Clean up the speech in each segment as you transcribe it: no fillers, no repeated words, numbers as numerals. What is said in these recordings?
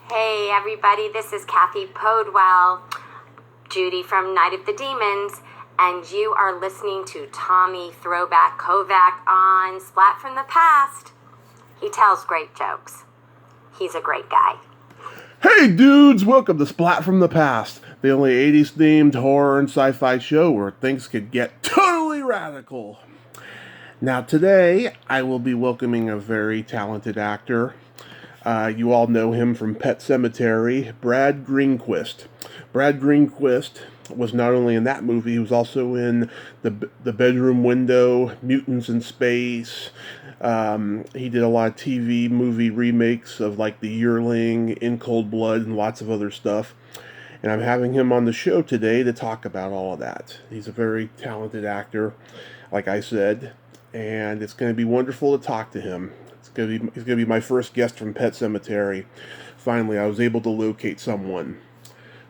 Hey everybody, this is Kathy Podwell, Judy from Night of the Demons, and you are listening to Tommy Throwback Kovac on Splat from the Past. He tells great jokes. He's a great guy. Hey dudes, welcome to Splat from the Past, the only 80s themed horror and sci-fi show where things could get totally radical. Now today, I will be welcoming a very talented actor. You all know him from Pet Sematary, Brad Greenquist. Brad Greenquist was not only in that movie, he was also in the Bedroom Window, Mutants in Space. He did a lot of TV movie remakes of like The Yearling, In Cold Blood, and lots of other stuff. And I'm having him on the show today to talk about all of that. He's a very talented actor, like I said, and it's going to be wonderful to talk to him. He's going to be my first guest from Pet Sematary. Finally, I was able to locate someone.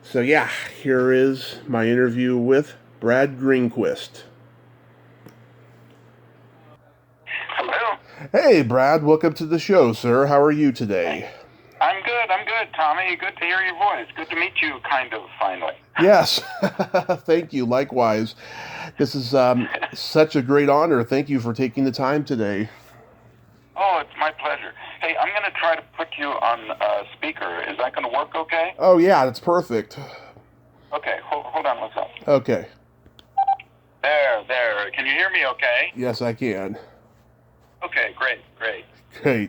So yeah, here is my interview with Brad Greenquist. Hello. Hey, Brad. Welcome to the show, sir. How are you today? I'm good, Tommy. Good to hear your voice. Good to meet you, kind of, finally. Yes. Thank you. Likewise. This is such a great honor. Thank you for taking the time today. Oh, it's my pleasure. Hey, I'm going to try to put you on speaker. Is that going to work okay? Oh, yeah. That's perfect. Okay. Hold on one second. Okay. There. Can you hear me okay? Yes, I can. Okay, great. Great.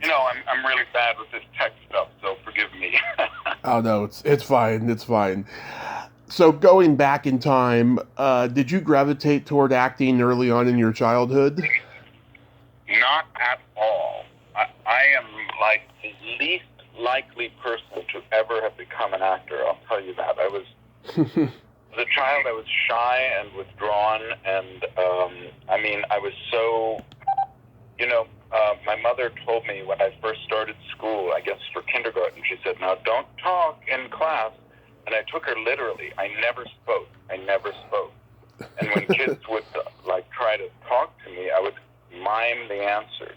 You know, I'm really bad with this tech stuff, so forgive me. Oh, no. It's fine. It's fine. So going back in time, did you gravitate toward acting early on in your childhood? Not at all. I am like the least likely person to ever have become an actor, I'll tell you that. As a child, I was shy and withdrawn, and I was so, my mother told me when I first started school, I guess for kindergarten, she said, now don't talk in class, and I took her literally. I never spoke. And when kids would, try to talk to me, I would mime the answer.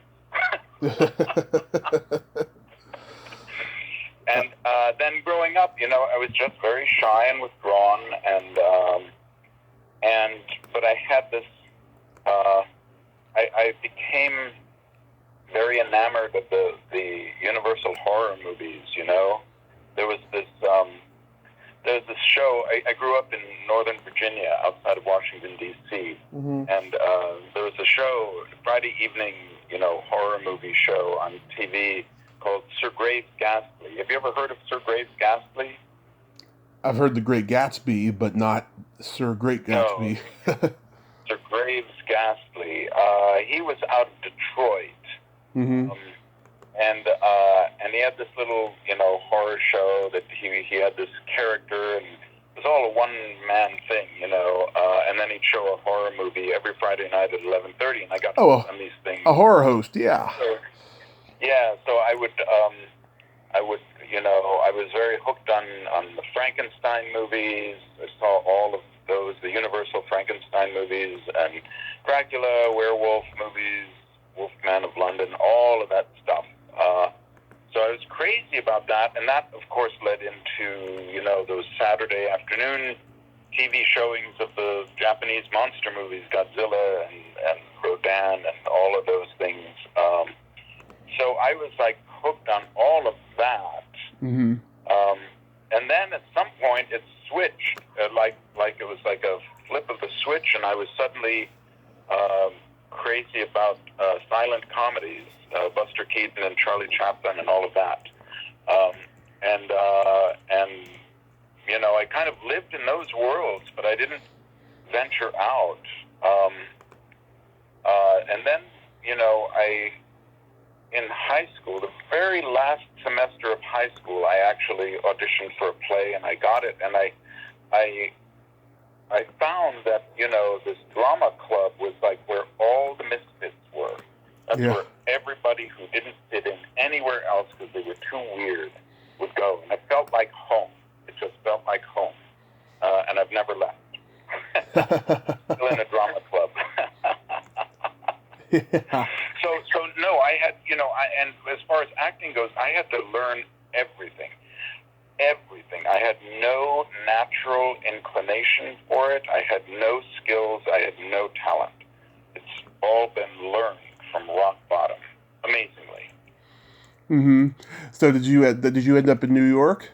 And then growing up, I was just very shy and withdrawn, but I had this, I became very enamored of the Universal horror movies, There was this show, I grew up in Northern Virginia, outside of Washington, D.C., Mm-hmm. and there was a show, Friday evening, horror movie show on TV called Sir Graves Ghastly. Have you ever heard of Sir Graves Ghastly? I've heard The Great Gatsby, but not Sir Great Gatsby. No. Sir Graves Ghastly. He was out of Detroit. Mm-hmm. And he had this little, horror show that he had this character, and it was all a one-man thing, and then he'd show a horror movie every Friday night at 11:30, and I got on these things. A horror host, yeah. So I would, I was very hooked on the Frankenstein movies. I saw all of those, the Universal Frankenstein movies, and Dracula, werewolf movies, Wolfman of London, all of that stuff. So I was crazy about that, and that, of course, led into, those Saturday afternoon TV showings of the Japanese monster movies, Godzilla and Rodan and all of those things. So I was, hooked on all of that. Mm-hmm. And then at some point it switched, like it was like a flip of the switch, and I was suddenly crazy about silent comedies, Buster Keaton and Charlie Chaplin and all of that. I kind of lived in those worlds, but I didn't venture out. And then, in high school, the very last semester of high school, I actually auditioned for a play, and I got it, and I found that, this drama club was where all the misfits were. That's where everybody who didn't fit in anywhere else because they were too weird would go. And it felt like home. It just felt like home. And I've never left. Still in a drama club. Yeah. So no, I had, and as far as acting goes, I had to learn everything. everything. I had no natural inclination for it. I had no skills. I had no talent. It's all been learned from rock bottom, amazingly. Mm-hmm. So did you end up in New York?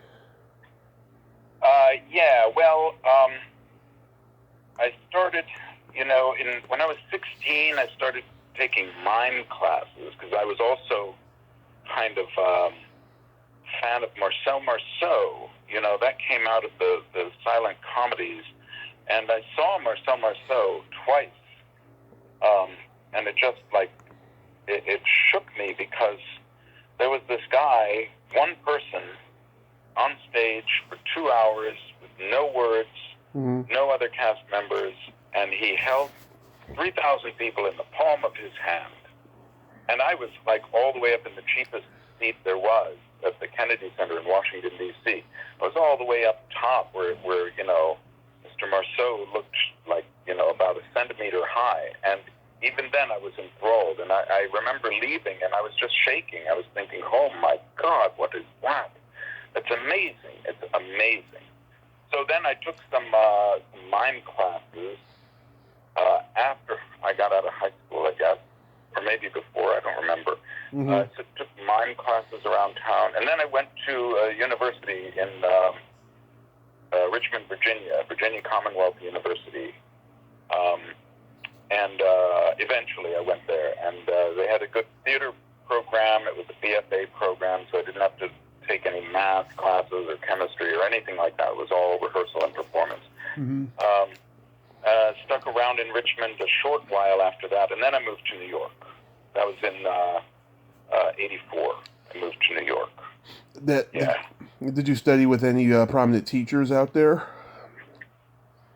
Yeah. Well, I started, when I was 16, I started taking mime classes because I was also kind of fan of Marcel Marceau. That came out of the silent comedies, and I saw Marcel Marceau twice, and it just it shook me because there was this guy, one person, on stage for 2 hours with no words, no other cast members, and he held 3,000 people in the palm of his hand. And I was all the way up in the cheapest seat there was at the Kennedy Center in Washington, D.C. I was all the way up top where Mr. Marceau looked about a centimeter high. And even then I was enthralled. And I remember leaving and I was just shaking. I was thinking, oh my God, what is that? It's amazing. It's amazing. So then I took some mime classes after I got out of high school, I guess, or maybe before, I don't remember. So took mime classes around town, and then I went to a university in Richmond, Virginia Commonwealth University, and eventually I went there, and they had a good theater program. It was a BFA program, so I didn't have to take any math classes or chemistry or anything like that. It was all rehearsal and performance. Stuck around in Richmond a short while after that, and then I moved to New York. That was in 84. I moved to New York. Did you study with any prominent teachers out there?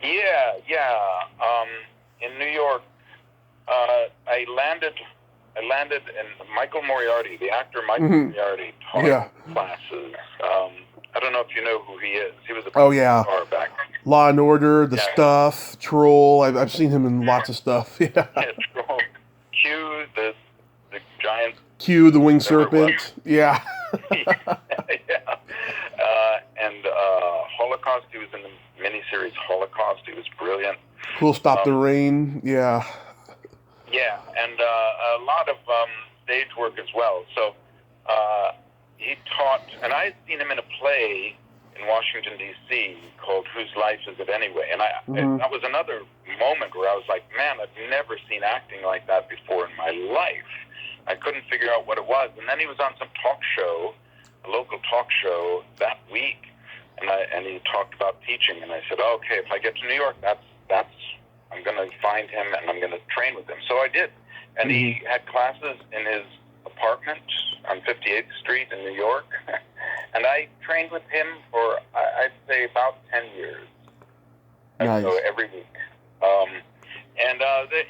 Yeah. In New York, I landed in Michael Moriarty, the actor Michael Moriarty, taught classes. I don't know if you know who he is. He was a star back then. Law and Order, The Stuff, Troll. I've seen him in lots of stuff. Yeah, Troll. Q, the giant. Q, the winged serpent. Yeah. And Holocaust. He was in the miniseries Holocaust. He was brilliant. Cool. Stop the Rain. Yeah. Yeah, and a lot of stage work as well. So he taught, and I had seen him in a play in Washington, D.C. called Whose Life Is It Anyway? And that was another moment where I was like, man, I've never seen acting like that before in my life. I couldn't figure out what it was. And then he was on some talk show, a local talk show that week, and he talked about teaching. And I said, okay, if I get to New York, that's I'm going to find him and I'm going to train with him. So I did. And he had classes in his apartment on 58th Street in New York. And I trained with him for, I'd say, about 10 years. Nice. So every week.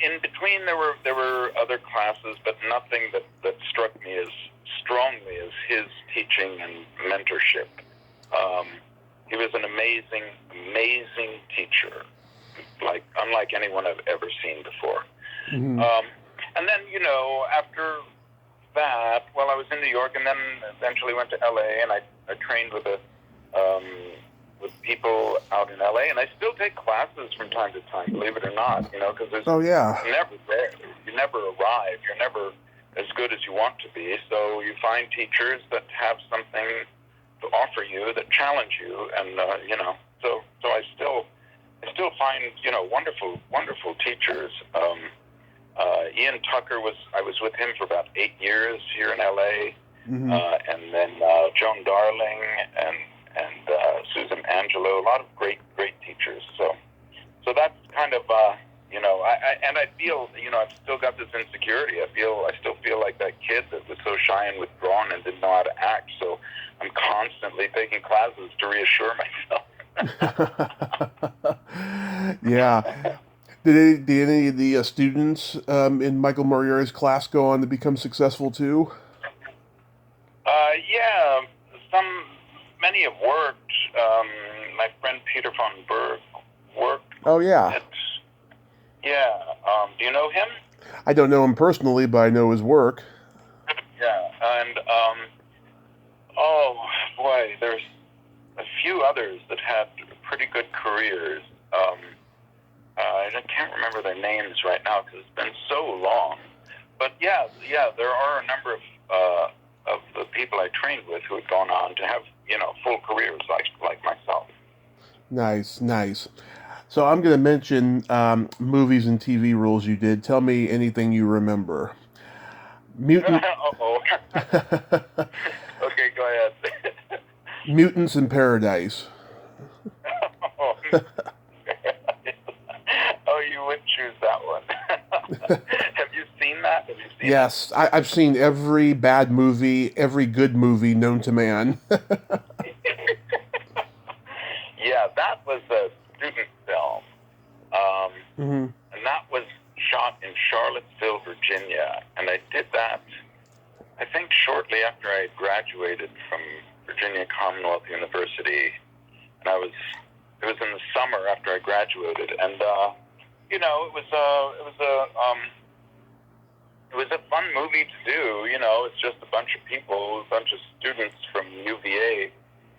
In between, there were other classes, but nothing that struck me as strongly as his teaching and mentorship. He was an amazing, amazing teacher, unlike anyone I've ever seen before. And then, after that, I was in New York, and then eventually went to L.A., and I trained with with people out in L.A., and I still take classes from time to time, believe it or not, because there's never there. You never arrive. You're never as good as you want to be, so you find teachers that have something to offer you, that challenge you, and, so I still find, wonderful teachers. Ian Tucker I was with him for about 8 years here in L.A., and then Joan Darling and Susan Angelo, a lot of great teachers. So that's kind of, I feel, I've still got this insecurity. I still feel like that kid that was so shy and withdrawn and didn't know how to act. So I'm constantly taking classes to reassure myself. Yeah. Did any of the students in Michael Moriarty's class go on to become successful too? Yeah, many have worked. My friend Peter von Berg worked. Oh yeah. Do you know him? I don't know him personally, but I know his work. Yeah, and oh boy, there's few others that had pretty good careers. I can't remember their names right now because it's been so long. But yeah, there are a number of the people I trained with who had gone on to have, full careers like myself. Nice. So I'm going to mention movies and TV roles you did. Tell me anything you remember. Uh-oh. Okay, go ahead. Mutants in Paradise. Oh, you would choose that one. Have you seen that? Yes, I've seen every bad movie, every good movie known to man. Yeah, that was a student film. Mm-hmm. And that was shot in Charlottesville, Virginia. And I did that, I think, shortly after I had graduated from Virginia Commonwealth University. And it was in the summer after I graduated. And, it was a fun movie to do. It's just a bunch of people, a bunch of students from UVA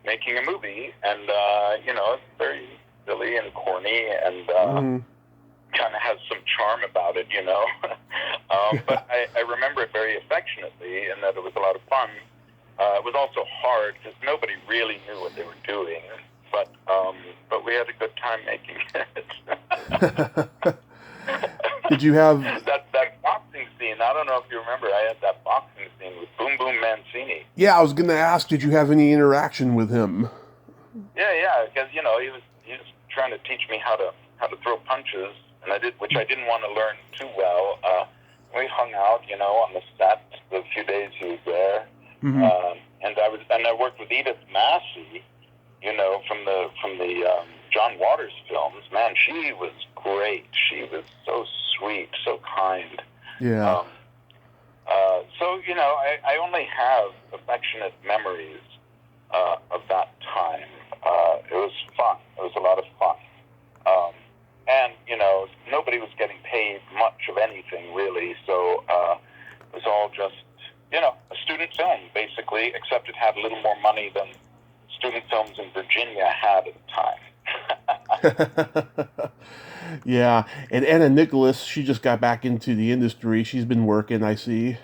making a movie. And, it's very silly and corny and kind of has some charm about it, But I remember it very affectionately and that it was a lot of fun. It was also hard because nobody really knew what they were doing. But we had a good time making it. Did you have that boxing scene? I don't know if you remember. I had that boxing scene with Boom Boom Mancini. Yeah, I was going to ask, did you have any interaction with him? Yeah, because he was trying to teach me how to throw punches, and which I didn't want to learn too well. We hung out, on the set the few days he was there, and I worked with Edith Massey, from the John Waters films. Man, she was great. She was so sweet, so kind. Yeah. So I only have affectionate memories of that time. It was fun. It was a lot of fun. And nobody was getting paid much of anything really. So it was all just a student film basically, except it had a little more money than student films in Virginia had at the time. Yeah, and Anna Nicholas, she just got back into the industry. She's been working, I see.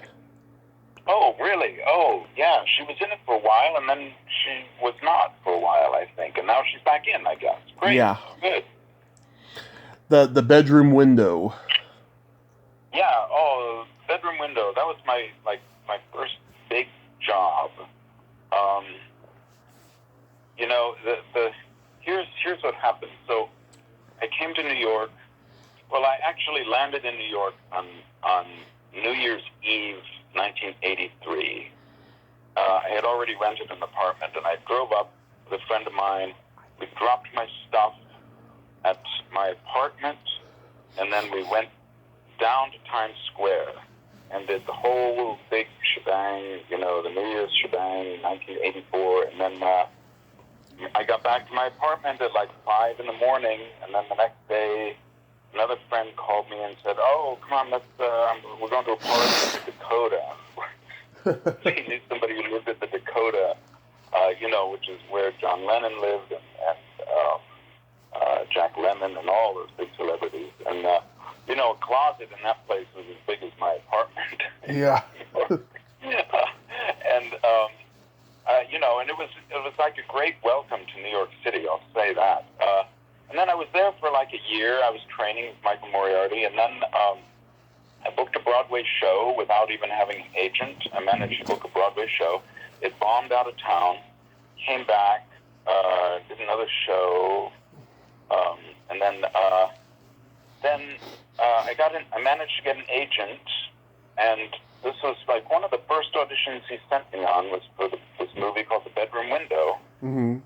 Oh, really? Oh, yeah. She was in it for a while, and then she was not for a while, I think. And now she's back in, I guess. Great. Yeah. Good. The bedroom window. Yeah. Oh, bedroom window. That was my first big job. Here's what happened. So I came to New York. Well, I actually landed in New York on New Year's Eve, 1983. I had already rented an apartment, and I drove up with a friend of mine. We dropped my stuff at my apartment, and then we went down to Times Square and did the whole big shebang, the New Year's shebang, 1984, and then I got back to my apartment at 5 in the morning, and then the next day, another friend called me and said, "Oh, come on, we're going to a party in the Dakota." He knew somebody who lived at the Dakota, which is where John Lennon lived and Jack Lemmon and all those big celebrities. And, a closet in that place was as big as my apartment. Yeah. And, and it was like a great welcome to New York City, I'll say that. And then I was there for a year. I was training with Michael Moriarty, and then I booked a Broadway show without even having an agent. I managed to book a Broadway show. It bombed out of town, came back, did another show, and then I managed to get an agent, and this was one of the first auditions he sent me on was for this movie called The Bedroom Window, and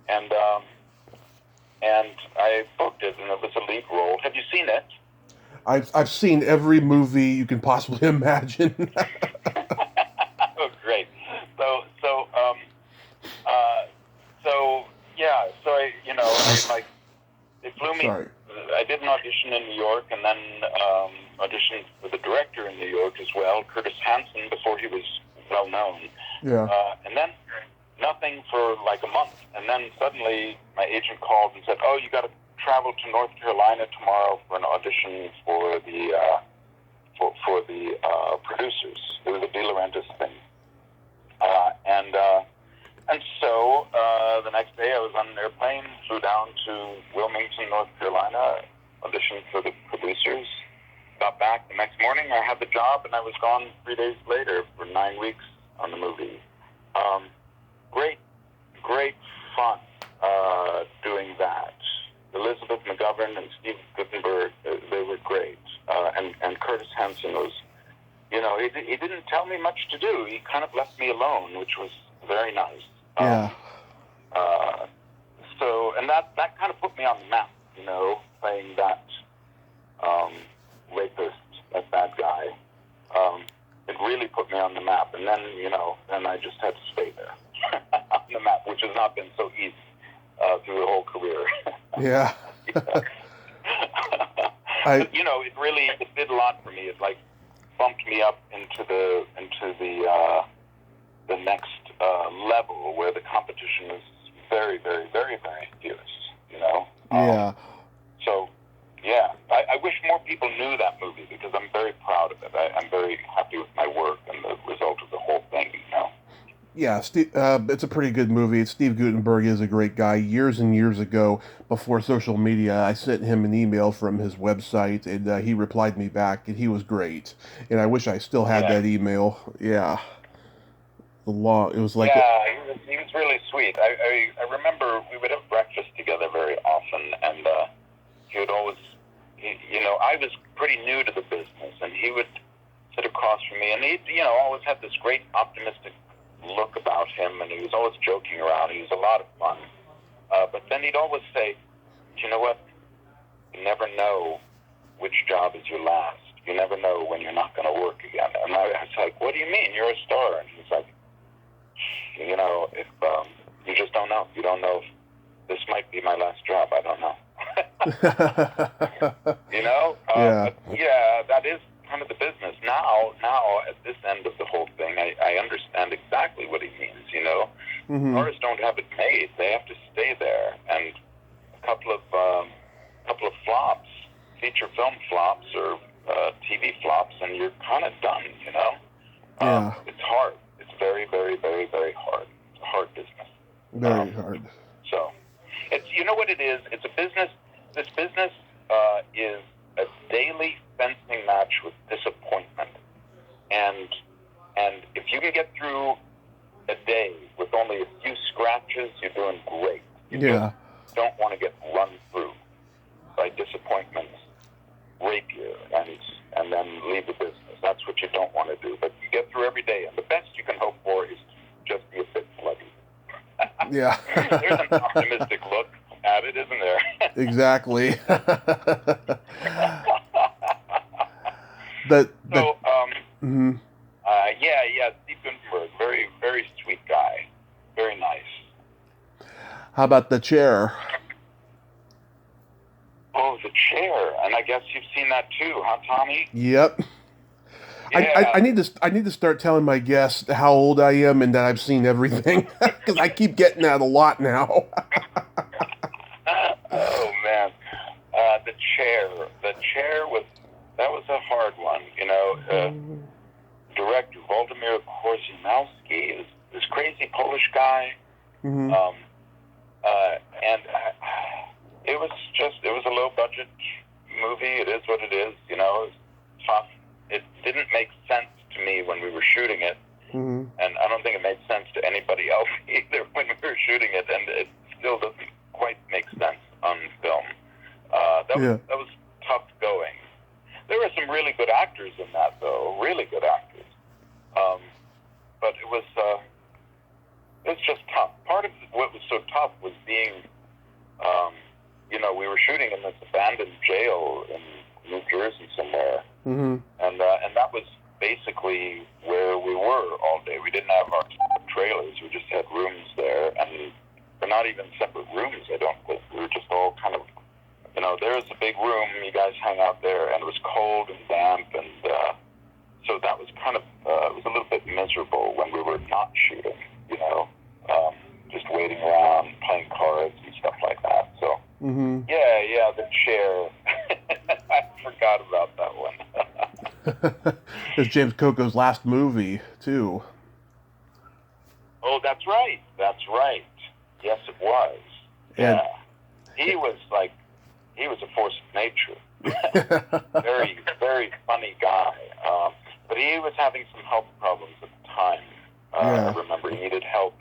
I booked it, and it was a lead role. Have you seen it? I've seen every movie you can possibly imagine. Oh, great! They flew me. Sorry. I did an audition in New York, and then auditioned for the director in New York as well, Curtis Hanson, before he was well known. Yeah. And then nothing for like a month. And then suddenly my agent called and said, "Oh, you got to travel to North Carolina tomorrow for an audition for the producers." It was a De Laurentiis thing. And so the next day I was on an airplane, flew down to Wilmington, North Carolina, auditioned for the producers. Got back the next morning, I had the job, and I was gone 3 days later for 9 weeks on the movie. Great fun doing that. Elizabeth McGovern and Steve Gutenberg, they were great. And Curtis Hanson was, he didn't tell me much to do. He kind of left me alone, which was very nice. Yeah. And that kind of put me on the map, playing that rapist, that bad guy. It really put me on the map. And then, then I just had to stay there on the map, which has not been so easy through the whole career. Yeah. It did a lot for me. It bumped me up into the next level where the competition is very, very, very, very fierce. Yeah. So, yeah, I wish more people knew that movie because I'm very proud of it. I'm very happy with my work and the result of the whole thing. Yeah, it's a pretty good movie. Steve Gutenberg is a great guy. Years and years ago, before social media, I sent him an email from his website, and he replied me back, and he was great. And I wish I still had that email. Yeah. It was like... Yeah, he was really sweet. I remember we would have breakfast together very often, and he would always... I was pretty new to the business, and he would sit across from me, and he, always had this great optimistic look about him, and he was always joking around. He was a lot of fun. But then he'd always say, "You know what? You never know which job is your last. You never know when you're not going to work again." And I was like, "What do you mean? You're a star." And he's like, if you just don't know. You don't know if this might be my last job. I don't know. Yeah. That is kind of the business. Now, at this end of the whole thing, I understand exactly what he means, Mm-hmm. Artists don't have it made. They have to stay there. And a couple of flops, feature film flops or TV flops, and you're kind of done, Yeah. It's hard. It's very, very, very, very hard. It's a hard business. Very hard. So, it's, what it is? It's a business. This business is a daily fencing match with disappointment. And if you can get through a day with only a few scratches, you're doing great. You just don't want to get run through by disappointments, rapier, and then leave the business. That's what you don't want to do. But you get through every day, and the best you can hope for is to just be a bit bloody. Yeah. There's an optimistic look at it, isn't there? Exactly. Steve Gutenberg, very, very sweet guy, very nice. How about The Chair? Oh, The Chair, and I guess you've seen that too, huh, Tommy? Yep. Yeah. I need to start telling my guests how old I am and that I've seen everything because I keep getting that a lot now. Oh man, The Chair was a hard one, Director Waldemir Korzeniowski, this crazy Polish guy, Mm-hmm. and it was a low budget movie. It is what it is, It's tough. It didn't make sense to me when we were shooting it, Mm-hmm. and I don't think it made sense to anybody else either when we were shooting it, and it still doesn't quite make sense on film. That was tough going. There were some really good actors in that, though, really good actors. But it was just tough. Part of what was so tough was being, we were shooting in this abandoned jail in New Jersey somewhere, Mm-hmm. and that was basically where we were all day. We didn't have our trailers. We just had rooms there, and they're not even separate rooms, I don't think. We were just all kind of, there's a big room, you guys hang out there, and it was cold and damp, and so that was kind of, it was a little bit miserable when we were not shooting, waiting around, playing cards and stuff like that. So, yeah, the chair. I forgot about that one. It's James Coco's last movie, too. Oh, that's right. Yes, it was. And yeah. He was a force of nature. Very, very funny guy. But he was having some health problems at the time. I remember he needed help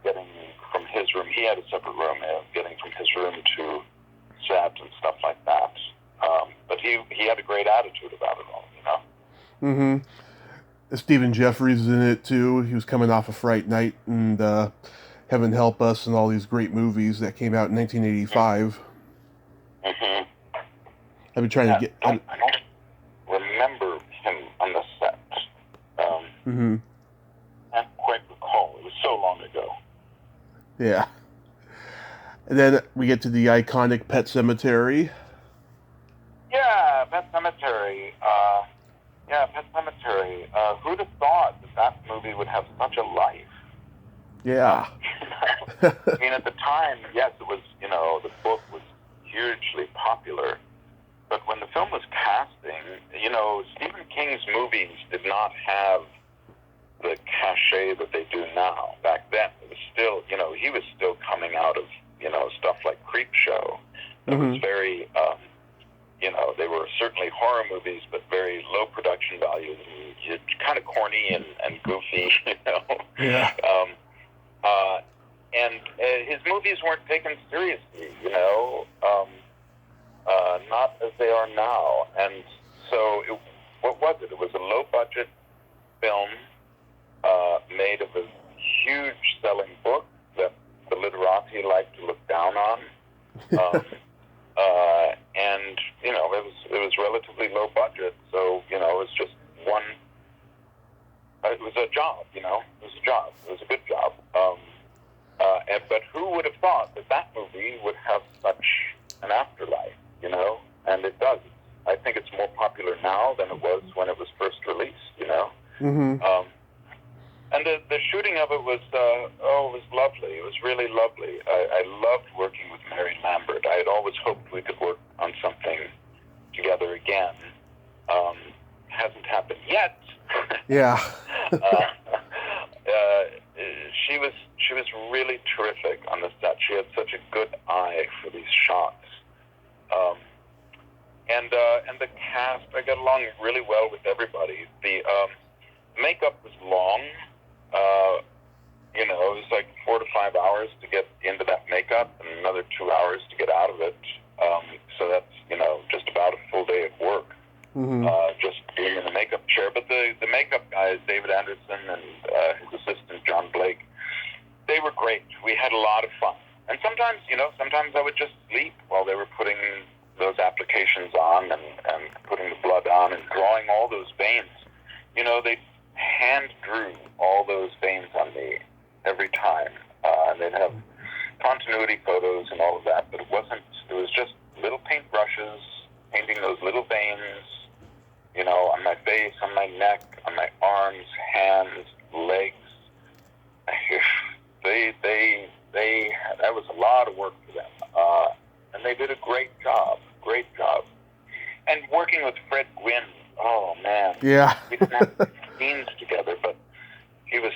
getting from his room. He had a separate room, getting from his room to set and stuff like that. But he had a great attitude about it all, Stephen Jeffries is in it, too. He was coming off of Fright Night and Heaven Help Us and all these great movies that came out in 1985. Mm-hmm. I've been trying to get... I don't remember him on the set. I can't quite recall. It was so long ago. Yeah. And then we get to the iconic Pet Sematary. Yeah, Pet Sematary. Pet Sematary. Who'd have thought that movie would have such a life? Yeah. I mean, at the time, yes, it was, the book was hugely popular. But when the film was casting, Stephen King's movies did not have the cachet that they do now. Back then, it was still, he was still coming out of, stuff like Creepshow. It was very, they were certainly horror movies, but very low production value, and kind of corny and goofy, Yeah. And his movies weren't taken seriously, not as they are now. And so, what was it? It was a low-budget film made of a huge selling book that the literati liked to look down on. And, it was relatively low budget, so, it was just one, it was a job, it was a job. It was a good job. But who would have thought that movie would have such an afterlife, And it does. I think it's more popular now than it was when it was first released, And the shooting of it was, it was lovely. It was really lovely. I loved working with Mary Lambert. I had always hoped we could work on something together again. Hasn't happened yet. Yeah. She was really terrific on the set. She had such a good eye for these shots. And the cast, I got along really well with everybody. The makeup was long. It was like 4 to 5 hours to get into that makeup and another 2 hours to get out of it. So that's, just about a full day of work. Just being in the makeup chair. But the makeup guys, David Anderson and his assistant, John Blake, they were great. We had a lot of fun. And sometimes, sometimes I would just sleep while they were putting those applications on and putting the blood on and drawing all those veins. They hand drew all those veins on me every time. And they'd have continuity photos and all of that, but it was just little paintbrushes painting those little veins, on my face, on my neck, on my arms, hands, legs. That was a lot of work for them. And they did a great job. And working with Fred Gwynne, oh man. Yeah. We didn't have scenes together, but he was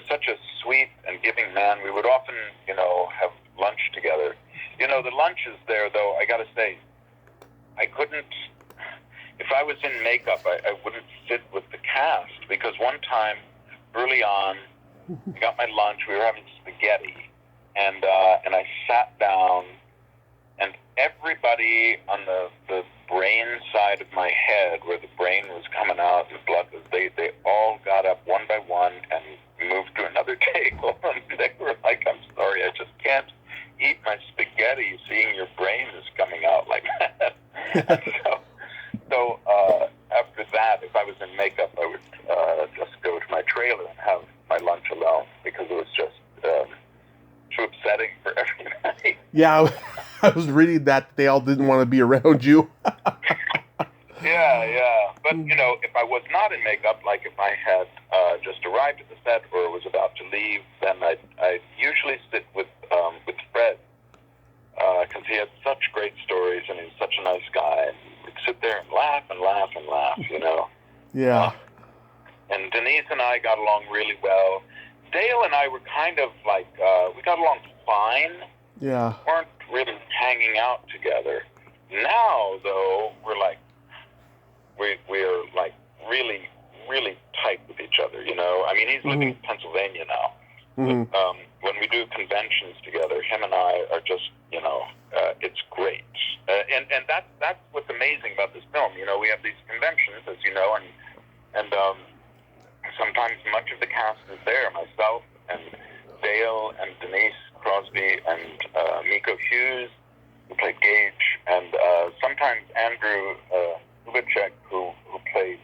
such a sweet and giving man. We would often, have lunch together. The lunches there, though, I gotta say, I couldn't, if I was in makeup, I wouldn't sit with the cast, because one time, early on, I got my lunch, we were having spaghetti, and I sat down, and everybody on the brain side of my head, where the brain was coming out, the blood was, they all got up one by one and moved to another table, and they were like, I'm sorry, I just can't eat my spaghetti seeing your brain is coming out like that. And so after that, if I was in makeup, I would just go to my trailer and have my lunch alone, because it was just too upsetting for everybody. Yeah, I was reading that they all didn't want to be around you. Yeah. But, if I was not in makeup, like if I had just arrived at the set or was about to leave, then I'd usually sit with Fred, because he had such great stories and he's such a nice guy. And we'd sit there and laugh and laugh and laugh, you know. Yeah. And Denise and I got along really well. Dale and I were kind of like, we got along fine. Yeah. We weren't really hanging out together. Now, though, we're like really, really tight with each other, you know. I mean, he's living in Pennsylvania now. Mm-hmm. But, when we do conventions together, him and I are just, you know, it's great. And that's what's amazing about this film. You know, we have these conventions, as you know, and sometimes much of the cast is there. Myself and Dale and Denise Crosby and Miko Hughes, who played Gage, and sometimes Andrew Kubicek, who played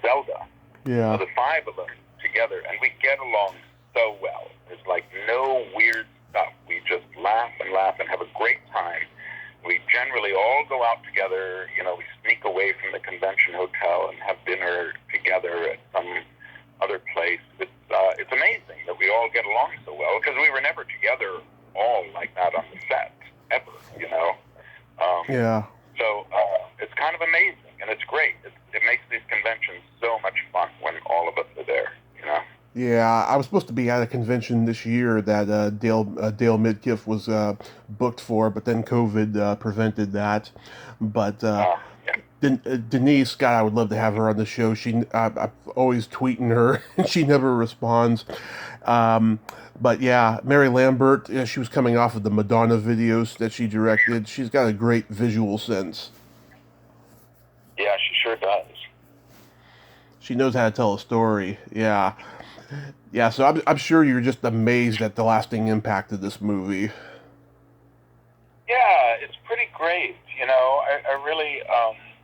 Zelda. Yeah. The five of us together, and we get along so well. There's like no weird stuff. We just laugh and have a great time. We generally all go out together. You know, we sneak away from the convention hotel and have dinner together at some other place. It's amazing that we all get along so well, because we were never together all like that on the set, ever, you know. Yeah. So it's kind of amazing, and it's great. It makes these conventions so much fun when all of us are there, you know. Yeah, I was supposed to be at a convention this year that Dale Midkiff was booked for, but then COVID prevented that. But Denise, God, I would love to have her on the show. I'm always tweeting her, and she never responds. But yeah, Mary Lambert, she was coming off of the Madonna videos that she directed. She's got a great visual sense. Yeah, she sure does. She knows how to tell a story. Yeah. Yeah, so I'm sure you're just amazed at the lasting impact of this movie. Yeah, it's pretty great. You know, I really,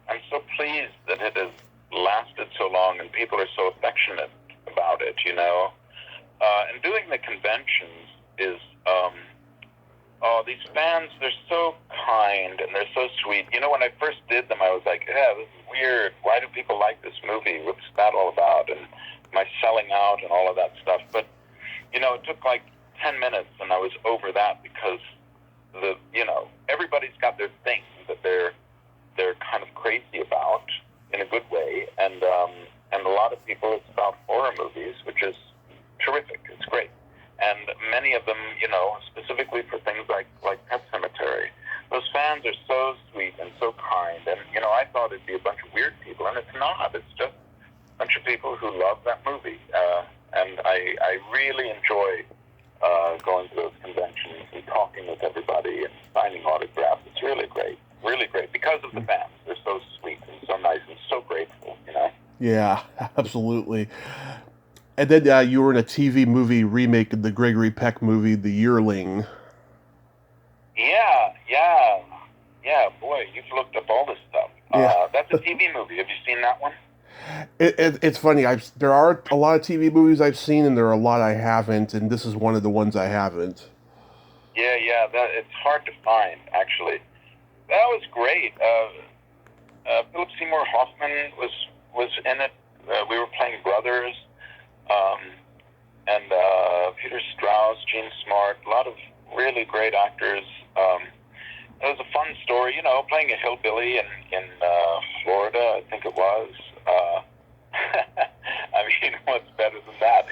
I'm so pleased that it has lasted so long and people are so affectionate about it, you know. And doing the conventions is, these fans, they're so kind and they're so sweet. You know, when I first did them, I was like, yeah, this is weird. Why do people like this movie? What's that all about? And am I selling out and all of that stuff? But, you know, it took like 10 minutes and I was over that, because everybody's got their thing that they're kind of crazy about in a good way. And a lot of people, it's about horror movies, which is terrific. It's great. And many of them, you know, specifically for things like Pet Sematary, those fans are so sweet and so kind. And, you know, I thought it'd be a bunch of weird people, and it's not. It's just a bunch of people who love that movie. And I really enjoy going to those conventions and talking with everybody and signing autographs. It's really great because of the fans. They're so sweet and so nice and so grateful, you know? Yeah, absolutely. And then you were in a TV movie remake of the Gregory Peck movie, The Yearling. Yeah, boy, you've looked up all this stuff. Yeah. That's a TV movie. Have you seen that one? It's funny. There are a lot of TV movies I've seen, and there are a lot I haven't, and this is one of the ones I haven't. Yeah, it's hard to find, actually. That was great. Philip Seymour Hoffman was in it. We were playing brothers. And Peter Strauss, Gene Smart, a lot of really great actors. It was a fun story, you know, playing a hillbilly in Florida, I think it was. I mean, what's better than that?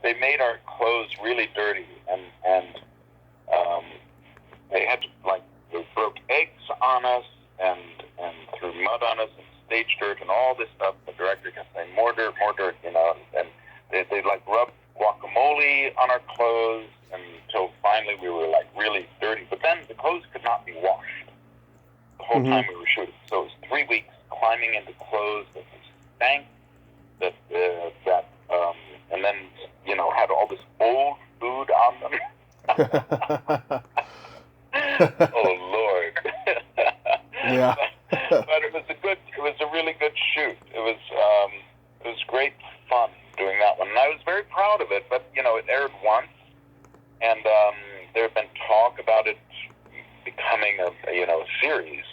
They made our clothes really dirty, and they had to, like, they broke eggs on us and threw mud on us and stage dirt and all this stuff. The director kept saying, more dirt, you know, and they like rubbed guacamole on our clothes until finally we were like really dirty. But then the clothes could not be washed the whole time we were shooting. So it was 3 weeks climbing into clothes that stank, and then, you know, had all this old food on them. Oh Lord. Yeah. But it was a really good shoot. It was great fun doing that one. And I was very proud of it, but, you know, it aired once, and there had been talk about it becoming a series.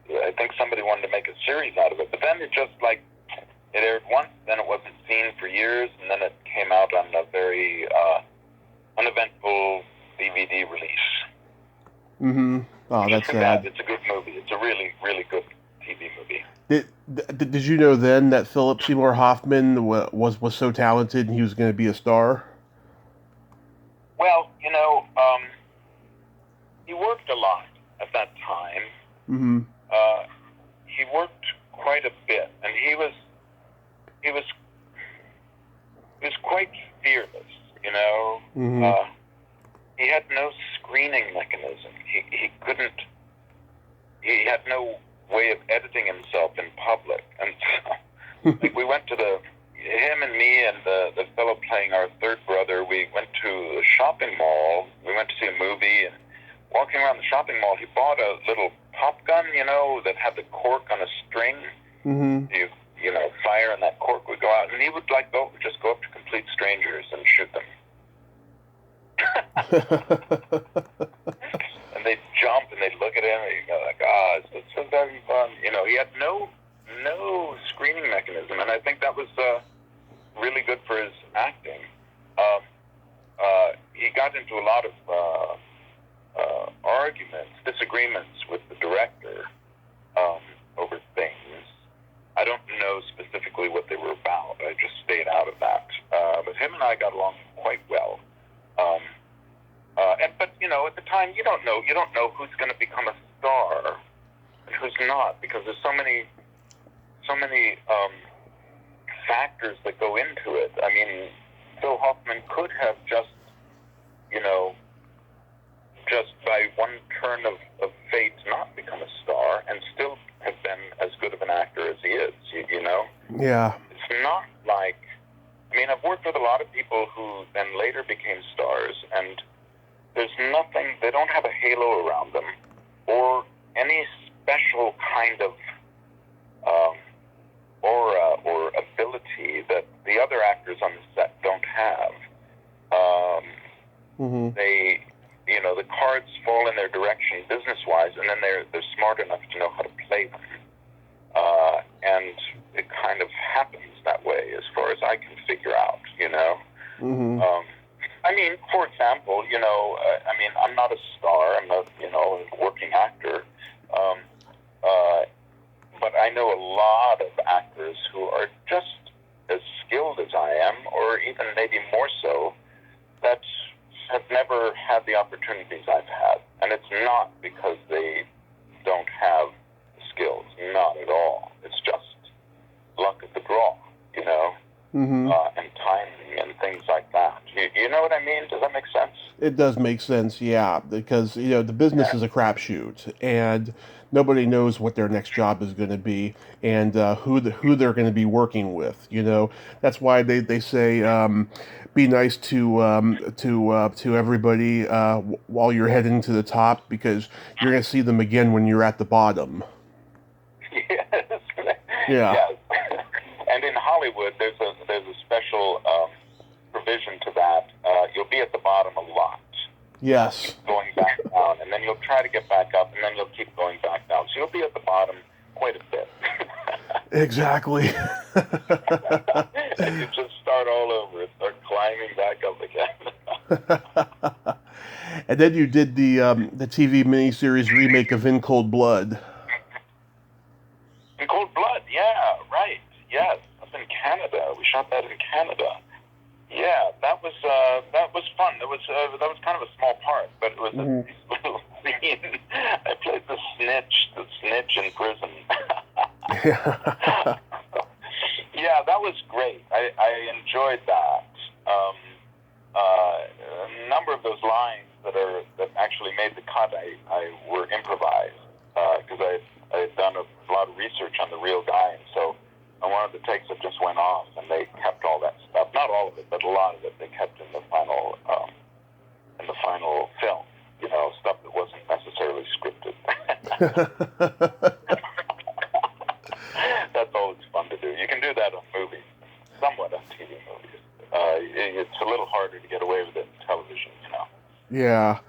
I think somebody wanted to make a series out of it, but then it just, like, It aired once, then it wasn't seen for years, and then it came out on a very uneventful DVD release. Mm-hmm. Oh, that's sad. It's a good movie. It's a really, really good TV movie. Did you know then that Philip Seymour Hoffman was so talented and he was going to be a star? Well, he worked a lot at that time. Mm-hmm. He worked quite a bit, and he was quite fearless. Mm-hmm. He had no screening mechanism. He couldn't. He had no way of editing himself in public, and so, like, we went to him and me and the fellow playing our third brother. We went to the shopping mall. We went to see a movie, and walking around the shopping mall, he bought a little pop gun, that had the cork on a string. Mm-hmm. You fire, and that cork would go out, and he would just go up to complete strangers and shoot them. And they'd jump and they'd look at him and he'd go like, it's so very fun. He had no screening mechanism, and I think that was really good for his acting. He got into a lot of disagreements with the director over things. I don't know specifically what they were about. I just stayed out of that. But him and I got along quite well. But at the time, you don't know who's going to become a star and who's not, because there's so many factors that go into it. I mean, Phil Hoffman could have just by one turn of fate not become a star and still have been as good of an actor as he is, Yeah. It's not like, I've worked with a lot of people who then later became stars, and there's nothing, they don't have a halo around them or any special kind of aura or ability that the other actors on the set don't have. Mm-hmm. They, the cards fall in their direction business-wise, and then they're smart enough to know how to play them. And it kind of happens that way as far as I can figure out, Mm-hmm. For example, I'm not a star. I'm not, a working actor. But I know a lot of actors who are just as skilled as I am, or even maybe more so, that have never had the opportunities I've had. And it's not because they don't have the skills. Not at all. It's just luck of the draw, Mm-hmm. and timing and things like that. You know what I mean? Does that make sense? It does make sense, yeah, because the business is a crapshoot, and nobody knows what their next job is going to be, and who they're going to be working with. That's why they say be nice to everybody while you're heading to the top, because you're going to see them again when you're at the bottom. Yes. Yeah. Yes. And in Hollywood, there's a special provision to that. You'll be at the bottom a lot. Yes. Keep going back down, and then you'll try to get back up, and then you'll keep going back down. So you'll be at the bottom quite a bit. Exactly. And you just start all over and start climbing back up again. And then you did the TV miniseries remake of In Cold Blood. In Cold Blood, yeah, right, yes, up in Canada. We shot that in Canada. Yeah, that was fun. That was kind of a small part, but it was a nice little scene. I played the snitch in prison. Yeah, that was great. I enjoyed that. A number of those lines that actually made the cut, I were improvised because I had done a lot of research on the real guy, and so on one of the takes it just went off, and they kept all that stuff. Not all of it, but a lot of it they kept in the final film. Stuff that wasn't necessarily scripted. That's always fun to do. You can do that on movies, somewhat on TV movies. It's a little harder to get away with it in television, Yeah.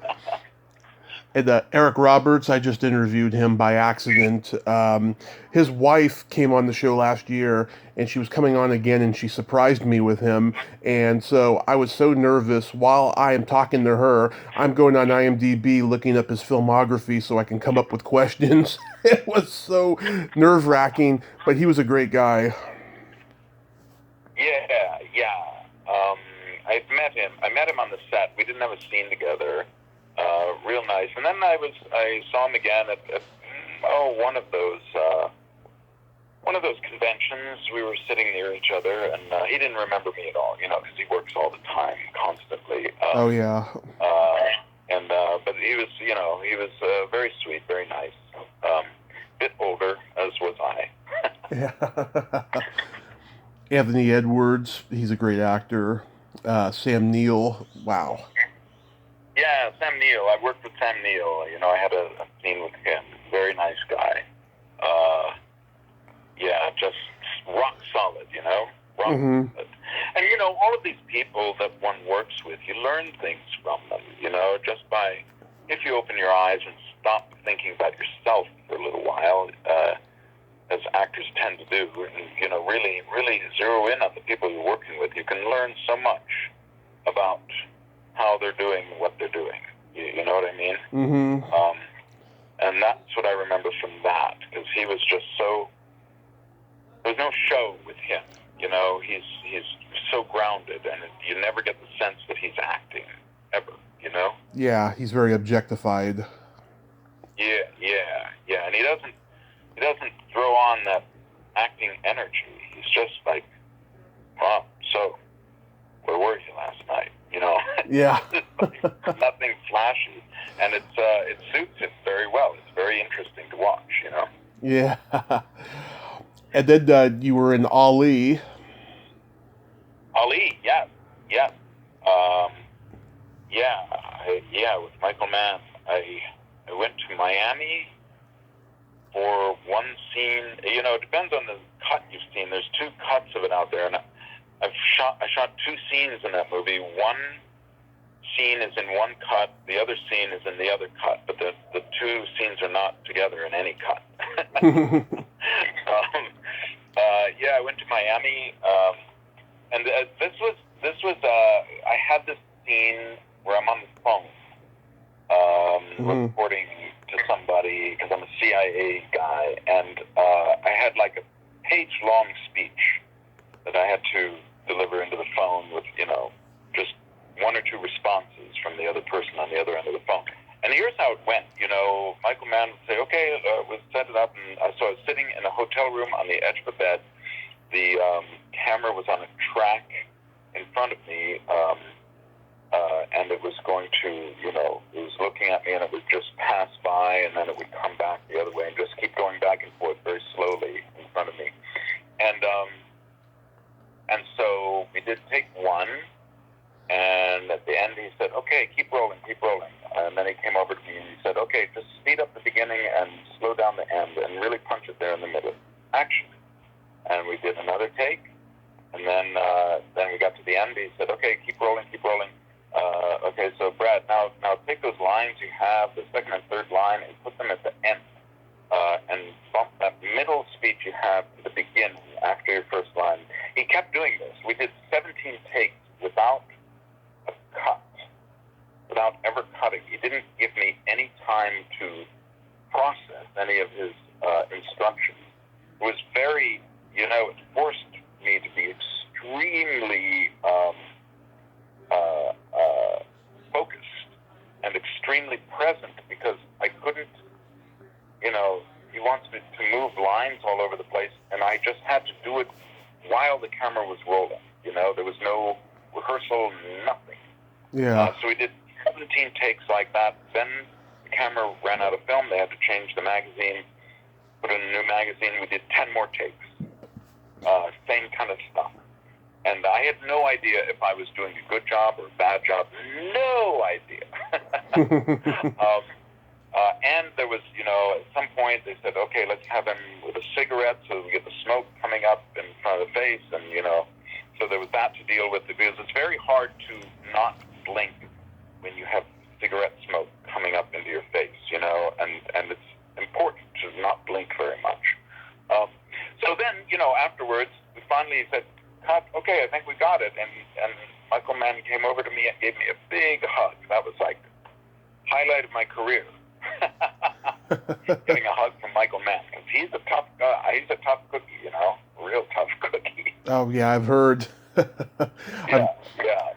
And Eric Roberts, I just interviewed him by accident. His wife came on the show last year, and she was coming on again, and she surprised me with him. And so I was so nervous. While I am talking to her, I'm going on IMDb looking up his filmography so I can come up with questions. It was so nerve-wracking, but he was a great guy. Yeah. I met him on the set. We didn't have a scene together. Real nice. And then I saw him again at one of those conventions. We were sitting near each other, and he didn't remember me at all, because he works all the time, constantly. Oh yeah. But he was very sweet, very nice. Bit older, as was I. Yeah. Anthony Edwards, he's a great actor. Sam Neill, wow. Yeah, Sam Neill. I worked with Sam Neill. I had a scene with him. Very nice guy. Just rock solid, rock solid. And, all of these people that one works with, you learn things from them, just by, if you open your eyes and stop thinking about yourself for a little while, as actors tend to do, and, really, really zero in on the people you're working with, you can learn so much about how they're doing what they're doing. You know what I mean? Mm-hmm. And that's what I remember from that, because he was just so... There's no show with him, He's so grounded, and you never get the sense that he's acting, ever, Yeah, he's very objectified. Yeah. And he doesn't throw on that acting energy. He's just like, wow, so, where were you last night? Yeah. Nothing flashy, and it suits him very well. It's very interesting to watch, Yeah. And then you were in Ali. Ali, yeah. With Michael Mann. I went to Miami for one scene. It depends on the cut you've seen. There's 2 cuts of it out there, and I shot 2 scenes in that movie. One scene is in one cut, the other scene is in the other cut, but the 2 scenes are not together in any cut. I went to Miami, and this was I had this scene where I'm on the phone, reporting to somebody, because I'm a CIA guy, and I had like a page-long speech that I had to deliver into the phone with, just 1 or 2 responses from the other person on the other end of the phone. And here's how it went. Michael Mann would say, okay, we'll set it up. And so I was sitting in a hotel room on the edge of the bed. The camera was on a track in front of me, and it was going to, it was looking at me, and it would just pass by, and then it would come back the other way and just keep going back and forth very slowly in front of me. And so we did take 1, and at the end he said, okay, keep rolling. And then he came over to me and he said, okay, just speed up the beginning and slow down the end and really punch it there in the middle. Action. And we did another take, and then we got to the end. He said, okay, keep rolling. Okay, so Brad, now take those lines you have, the second and third line, and put them at the end, and bump that middle speech you have to the beginning after your first line. He kept doing this. We did 17 takes without a cut, without ever cutting. He didn't give me any time to process any of his instructions. It was very, it forced me to be extremely focused and extremely present, because I couldn't, he wants me to move lines all over the place, and I just had to do it while the camera was rolling. There was no rehearsal, nothing. Yeah. So we did 17 takes like that. Then the camera ran out of film. They had to change the magazine, put in a new magazine. We did 10 more takes. Same kind of stuff. And I had no idea if I was doing a good job or a bad job. No idea. And there was, at some point they said, okay, let's have him with a cigarette so we get the smoke coming up in front of the face. And, so there was that to deal with, because it's very hard to not blink when you have cigarette smoke coming up into your face, and it's important to not blink very much. So then, afterwards, we finally said, cut, okay, I think we got it. And Michael Mann came over to me and gave me a big hug. That was like highlight of my career. Getting a hug from Michael Mann, because he's a tough guy. He's a tough cookie, a real tough cookie. Oh yeah, I've heard. Yeah.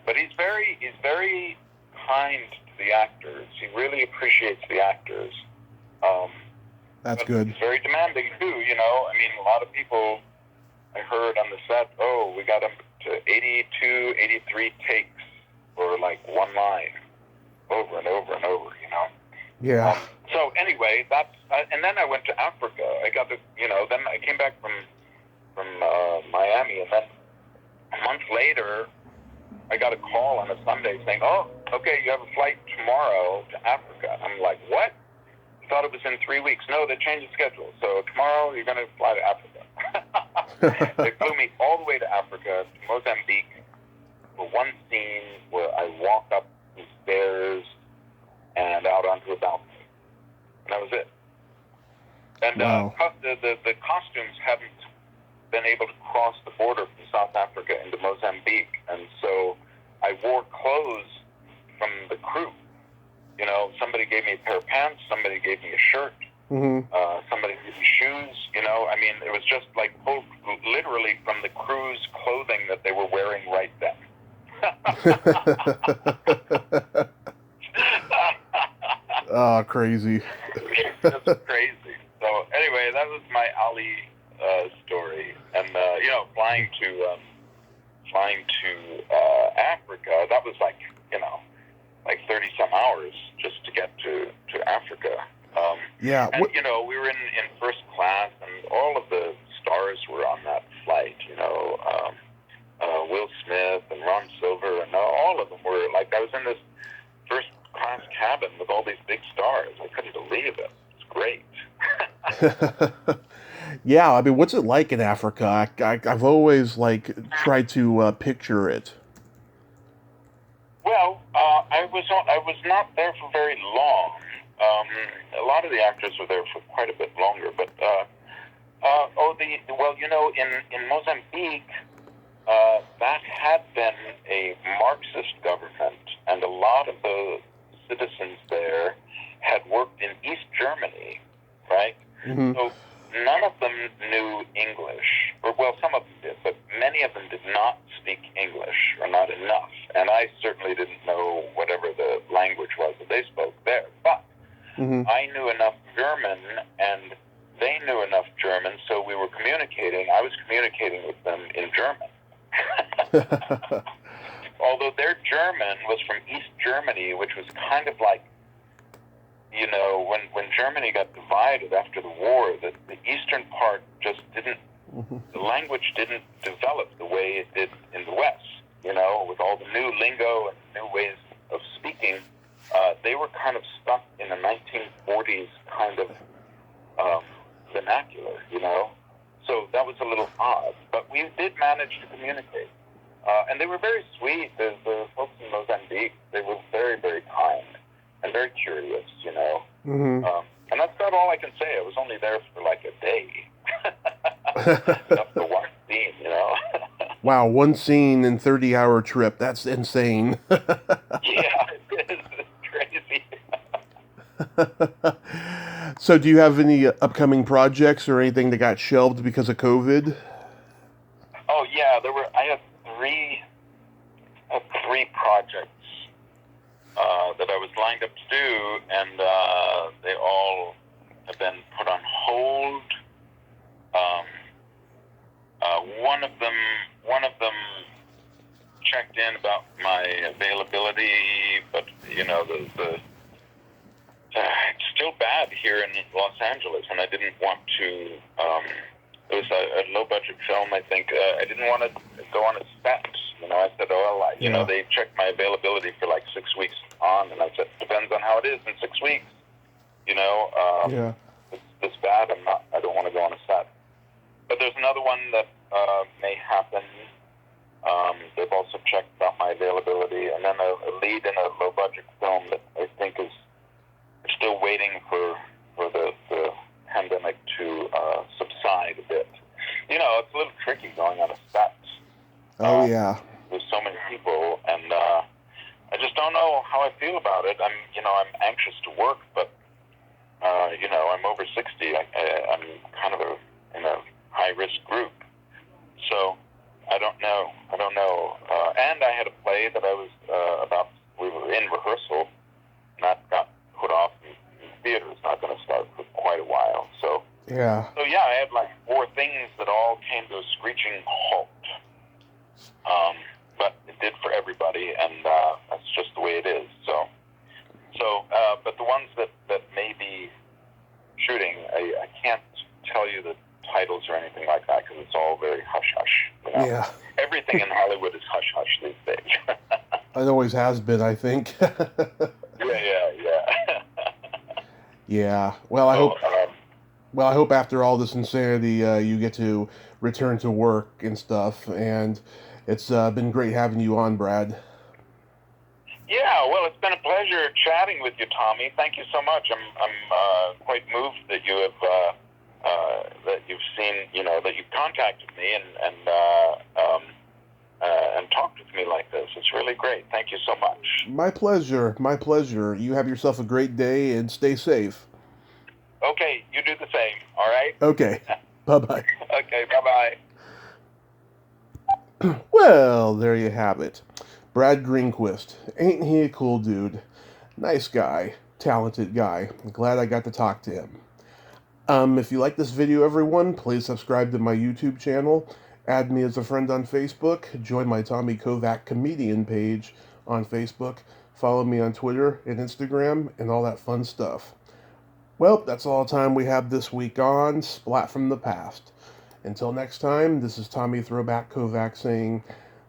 But he's very kind to the actors. He really appreciates the actors. That's good. He's very demanding too. I mean, a lot of people I heard on the set, we got him to 82, 83 takes for like one line, over and over and over. Yeah. So anyway, that's and then I went to Africa. I got to, then I came back from Miami, and then a month later, I got a call on a Sunday saying, "Oh, okay, you have a flight tomorrow to Africa." I'm like, "What?" I thought it was in 3 weeks. No, they changed the schedule. So tomorrow you're going to fly to Africa. They flew me all the way to Africa, to Mozambique, for one scene where I walk up the stairs and out onto a balcony. And that was it. And wow. The costumes hadn't been able to cross the border from South Africa into Mozambique. And so I wore clothes from the crew. Somebody gave me a pair of pants, somebody gave me a shirt, somebody gave me shoes, I mean, it was just like pulled literally from the crew's clothing that they were wearing right then. Oh, crazy. That's crazy. So anyway, that was my Ali story, and flying to Africa. That was like 30 some hours just to get to Africa. Yeah. And we were in first class, and all of the stars were on that flight. Will Smith and Ron Silver, and all of them were like. I was in this first class cabin with all these big stars. I couldn't believe it. It's great. Yeah, I mean, what's it like in Africa? I've always tried to picture it. Well, I was not there for very long. A lot of the actors were there for quite a bit longer. But in Mozambique, that had been a Marxist government, and a lot of the citizens there had worked in East Germany, right? Mm-hmm. So none of them knew English, or well, some of them did, but many of them did not speak English, or not enough. And I certainly didn't know whatever the language was that they spoke there. But I knew enough German, and they knew enough German, so we were communicating. I was communicating with them in German. Although their German was from East Germany, which was kind of like, when Germany got divided after the war, the eastern part just didn't, the language didn't develop the way it did in the West, with all the new lingo and new ways of speaking. They were kind of stuck in the 1940s kind of vernacular, So that was a little odd, but we did manage to communicate. And they were very sweet. The folks in Mozambique, they were very, very kind and very curious, And that's about all I can say. I was only there for like a day. Enough for one scene, Wow, one scene in 30-hour trip. That's insane. Yeah, it is. It's crazy. So do you have any upcoming projects or anything that got shelved because of COVID? Oh, yeah, I have three projects that I was lined up to do, and they all have been put on hold. One of them checked in about my availability, but the it's still bad here in Los Angeles, and I didn't want to. It was a low-budget film, I think. I didn't want to go on a set. I said, they checked my availability for like 6 weeks on, and I said, depends on how it is in 6 weeks. It's this bad. I don't want to go on a set. But there's another one that may happen. They've also checked about my availability, and then a lead in a low-budget film that I think is still waiting for the pandemic to subside a bit. You know, it's a little tricky going on a set. Oh, yeah. With so many people, and I just don't know how I feel about it. I'm anxious to work, but I'm over 60. I'm kind of in a high-risk group, so I don't know. And I had a play that I was we were in rehearsal, and that got put off, and theater is not going to start for quite a while. So Yeah. I had like 4 things that all came to a screeching halt. But it did for everybody, and that's just the way it is. But the ones that may be shooting, I can't tell you the titles or anything like that because it's all very hush-hush. You know? Yeah. Everything in Hollywood is hush-hush these days. It always has been, I think. Yeah. Yeah. Well, I hope after all this insanity, you get to return to work and stuff. And it's been great having you on, Brad. Yeah, well, it's been a pleasure chatting with you, Tommy. Thank you so much. I'm quite moved that you have that you've seen, that you've contacted me and talked with me like this. It's really great. Thank you so much. My pleasure. My pleasure. You have yourself a great day and stay safe. Okay, you do the same. All right. Okay. Bye-bye. Okay. Bye-bye. Well, there you have it. Brad Greenquist. Ain't he a cool dude? Nice guy. Talented guy. Glad I got to talk to him. If you like this video, everyone, please subscribe to my YouTube channel. Add me as a friend on Facebook. Join my Tommy Kovac comedian page on Facebook. Follow me on Twitter and Instagram and all that fun stuff. Well, that's all the time we have this week on Splat from the Past. Until next time, this is Tommy Throwback Kovac saying,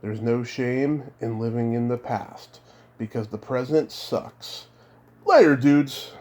there's no shame in living in the past, because the present sucks. Later, dudes.